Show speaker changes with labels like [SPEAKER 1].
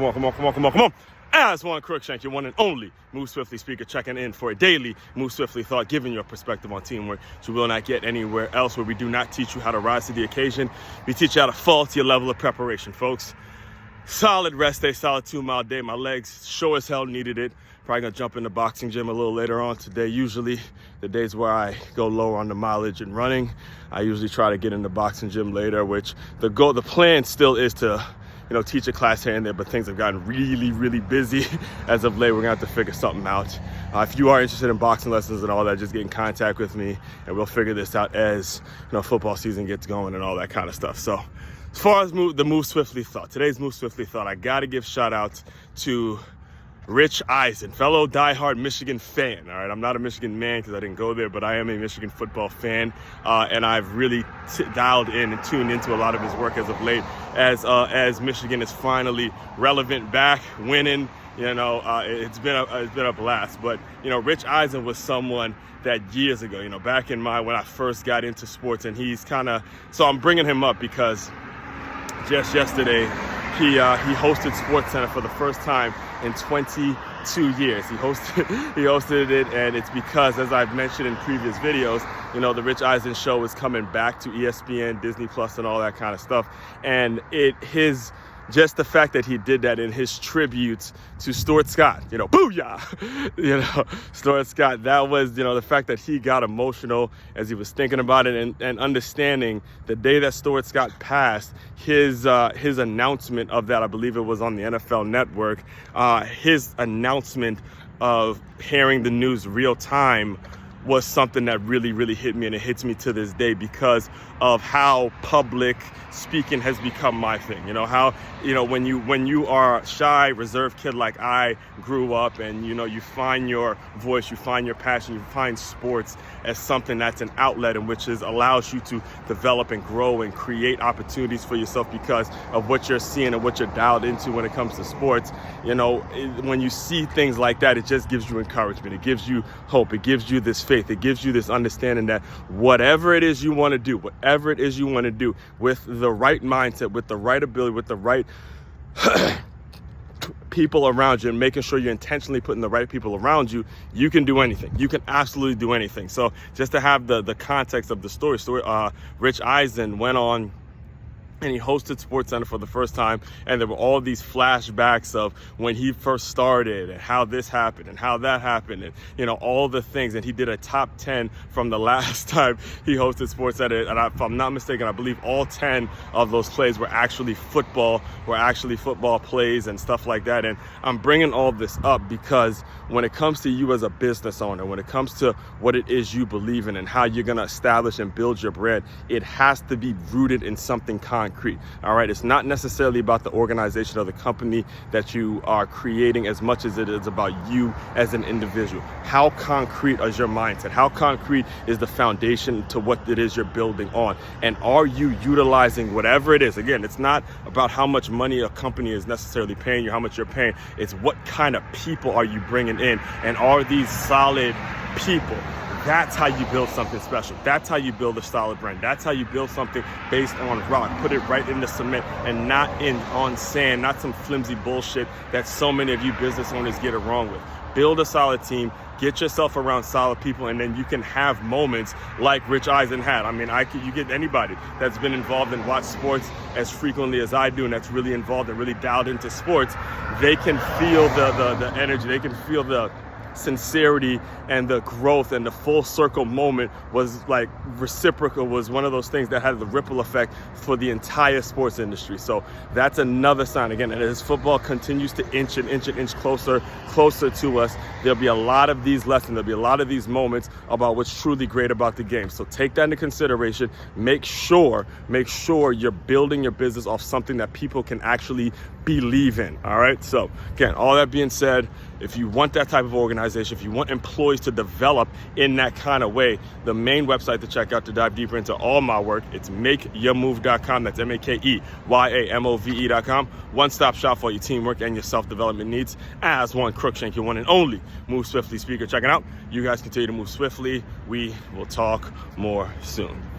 [SPEAKER 1] Come on. As one Crookshank, your one and only Move Swiftly speaker, checking in for a daily Move Swiftly thought, giving you a perspective on teamwork you will not get anywhere else, where we do not teach you how to rise to the occasion. We teach you how to fall to your level of preparation, folks. Solid rest day, solid 2-mile day. My legs sure as hell needed it. Probably gonna jump in the boxing gym a little later on today. Usually the days where I go lower on the mileage and running, I usually try to get in the boxing gym later, which the plan still is to teach a class here and there, but things have gotten really, really busy as of late. We're gonna have to figure something out. If you are interested in boxing lessons and all that, just get in contact with me and we'll figure this out as football season gets going and all that kind of stuff. So as far as the Move Swiftly thought, today's Move Swiftly thought, I gotta give shout out to Rich Eisen, fellow diehard Michigan fan. All right, I'm not a Michigan man because I didn't go there, but I am a Michigan football fan, and I've really dialed in and tuned into a lot of his work as of late, as Michigan is finally relevant, back winning. It's been a blast. But Rich Eisen was someone that years ago, back in when I first got into sports, and he's so I'm bringing him up because just yesterday he hosted SportsCenter for the first time in 22 years. He hosted it, and it's because, as I've mentioned in previous videos, the Rich Eisen show is coming back to ESPN, Disney Plus, and all that kind of stuff. And just the fact that he did that in his tributes to Stuart Scott, booyah, Stuart Scott, that was, the fact that he got emotional as he was thinking about it and understanding the day that Stuart Scott passed, his announcement of that, I believe it was on the NFL Network, his announcement of hearing the news real time was something that really, really hit me, and it hits me to this day because of how public speaking has become my thing. How when you are a shy, reserved kid like I grew up, and you find your voice, you find your passion, you find sports as something that's an outlet in which allows you to develop and grow and create opportunities for yourself because of what you're seeing and what you're dialed into when it comes to sports. When you see things like that, it just gives you encouragement. It gives you hope. It gives you this faith. It gives you this understanding that whatever it is you want to do, with the right mindset, with the right ability, with the right people around you, and making sure you're intentionally putting the right people around you, you can do anything. You can absolutely do anything. So just to have the context of the story, Rich Eisen went on and he hosted SportsCenter for the first time, and there were all these flashbacks of when he first started and how this happened and how that happened, and all the things. And he did a top 10 from the last time he hosted SportsCenter, and if I'm not mistaken, I believe all 10 of those plays were actually football plays and stuff like that. And I'm bringing all this up because when it comes to you as a business owner, when it comes to what it is you believe in and how you're going to establish and build your brand, it has to be rooted in something concrete. All right, it's not necessarily about the organization or the company that you are creating as much as it is about you as an individual. How concrete is your mindset? How concrete is the foundation to what it is you're building on? And are you utilizing whatever it is? Again, it's not about how much money a company is necessarily paying you, how much you're paying. It's what kind of people are you bringing in, and are these solid people? That's how you build something special. That's how you build a solid brand. That's how you build something based on rock. Put it right in the cement and not on sand, not some flimsy bullshit that so many of you business owners get it wrong with. Build a solid team. Get yourself around solid people, and then you can have moments like Rich Eisen had. I mean, you get anybody that's been involved and watched sports as frequently as I do, and that's really involved and really dialed into sports. They can feel the energy. They can feel the sincerity and the growth, and the full circle moment was like reciprocal, was one of those things that had the ripple effect for the entire sports industry. So that's another sign, again, and as football continues to inch closer to us, there'll be a lot of these lessons, there'll be a lot of these moments about what's truly great about the game. So take that into consideration. Make sure you're building your business off something that people can actually believe in. All right, so again, all that being said, if you want that type of organization, if you want employees to develop in that kind of way, the main website to check out to dive deeper into all my work, it's makeyourmove.com. That's makeyourmove.com. One-stop shop for your teamwork and your self-development needs. As one Crookshank, your one and only Move Swiftly speaker, checking out. You guys continue to move swiftly. We will talk more soon.